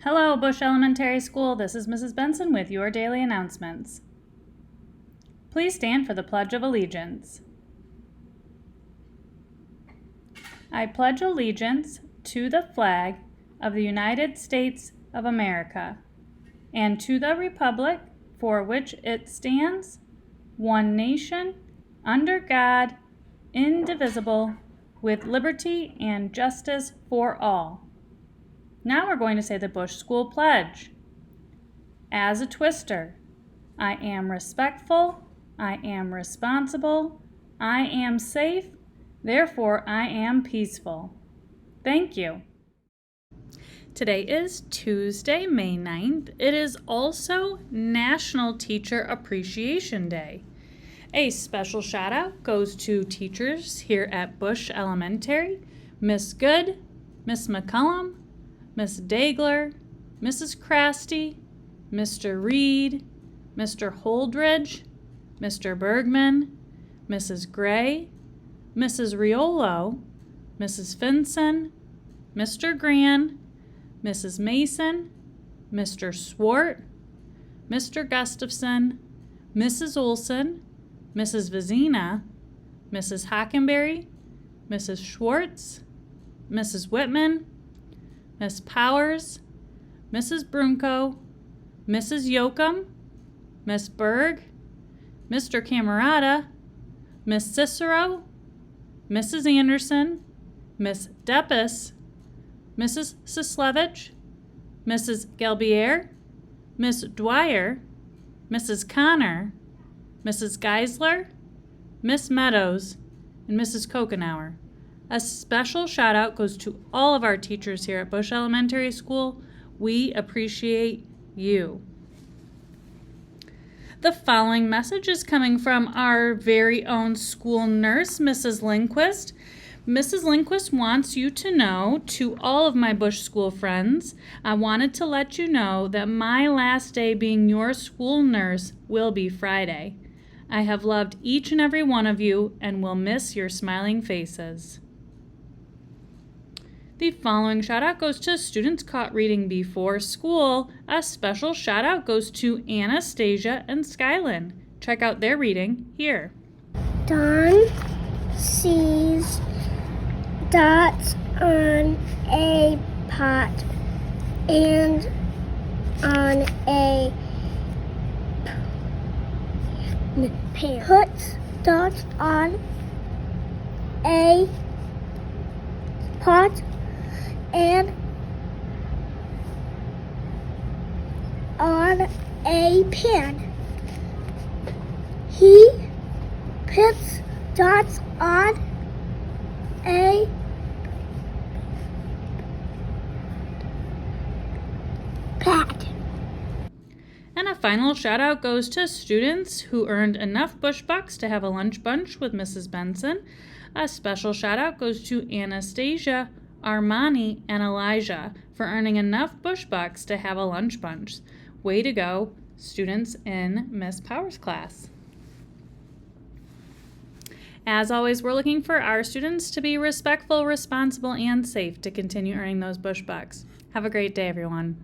Hello, Bush Elementary School. This is Mrs. Benson with your daily announcements. Please stand for the Pledge of Allegiance. I pledge allegiance to the flag of the United States of America and to the republic for which it stands, one nation, under God, indivisible, with liberty and justice for all. Now we're going to say the Bush School Pledge. As a twister, I am respectful, I am responsible, I am safe, therefore I am peaceful. Thank you. Today is Tuesday, May 9th. It is also National Teacher Appreciation Day. A special shout out goes to teachers here at Bush Elementary, Miss Good, Miss McCullum, Miss Dagler, Mrs. Crasty, Mr. Reed, Mr. Holdridge, Mr. Bergman, Mrs. Gray, Mrs. Riolo, Mrs. Finson, Mr. Gran, Mrs. Mason, Mr. Swart, Mr. Gustafson, Mrs. Olson, Mrs. Vizina, Mrs. Hockenberry, Mrs. Schwartz, Mrs. Whitman, Miss Powers, Mrs. Brunko, Mrs. Yoakum, Miss Berg, Mr. Camerata, Miss Cicero, Mrs. Anderson, Miss Deppis, Mrs. Sislevich, Mrs. Gelbier, Miss Dwyer, Mrs. Connor, Mrs. Geisler, Miss Meadows, and Mrs. Kokenauer. A special shout out goes to all of our teachers here at Bush Elementary School. We appreciate you. The following message is coming from our very own school nurse, Mrs. Lindquist. Mrs. Lindquist wants you to know, to all of my Bush School friends, I wanted to let you know that my last day being your school nurse will be Friday. I have loved each and every one of you and will miss your smiling faces. The following shout out goes to students caught reading before school. A special shout out goes to Anastasia and Skylin. Check out their reading here. Dawn sees dots on a pot and on a pan. Puts dots on a pot and on a pan. He puts dots on a pat. And a final shout out goes to students who earned enough Bush Bucks to have a lunch bunch with Mrs. Benson. A special shout out goes to Anastasia, Armani, and Elijah for earning enough Bush Bucks to have a lunch bunch. Way to go, students in Miss Powers' class. As always, we're looking for our students to be respectful, responsible, and safe to continue earning those Bush Bucks. Have a great day, everyone.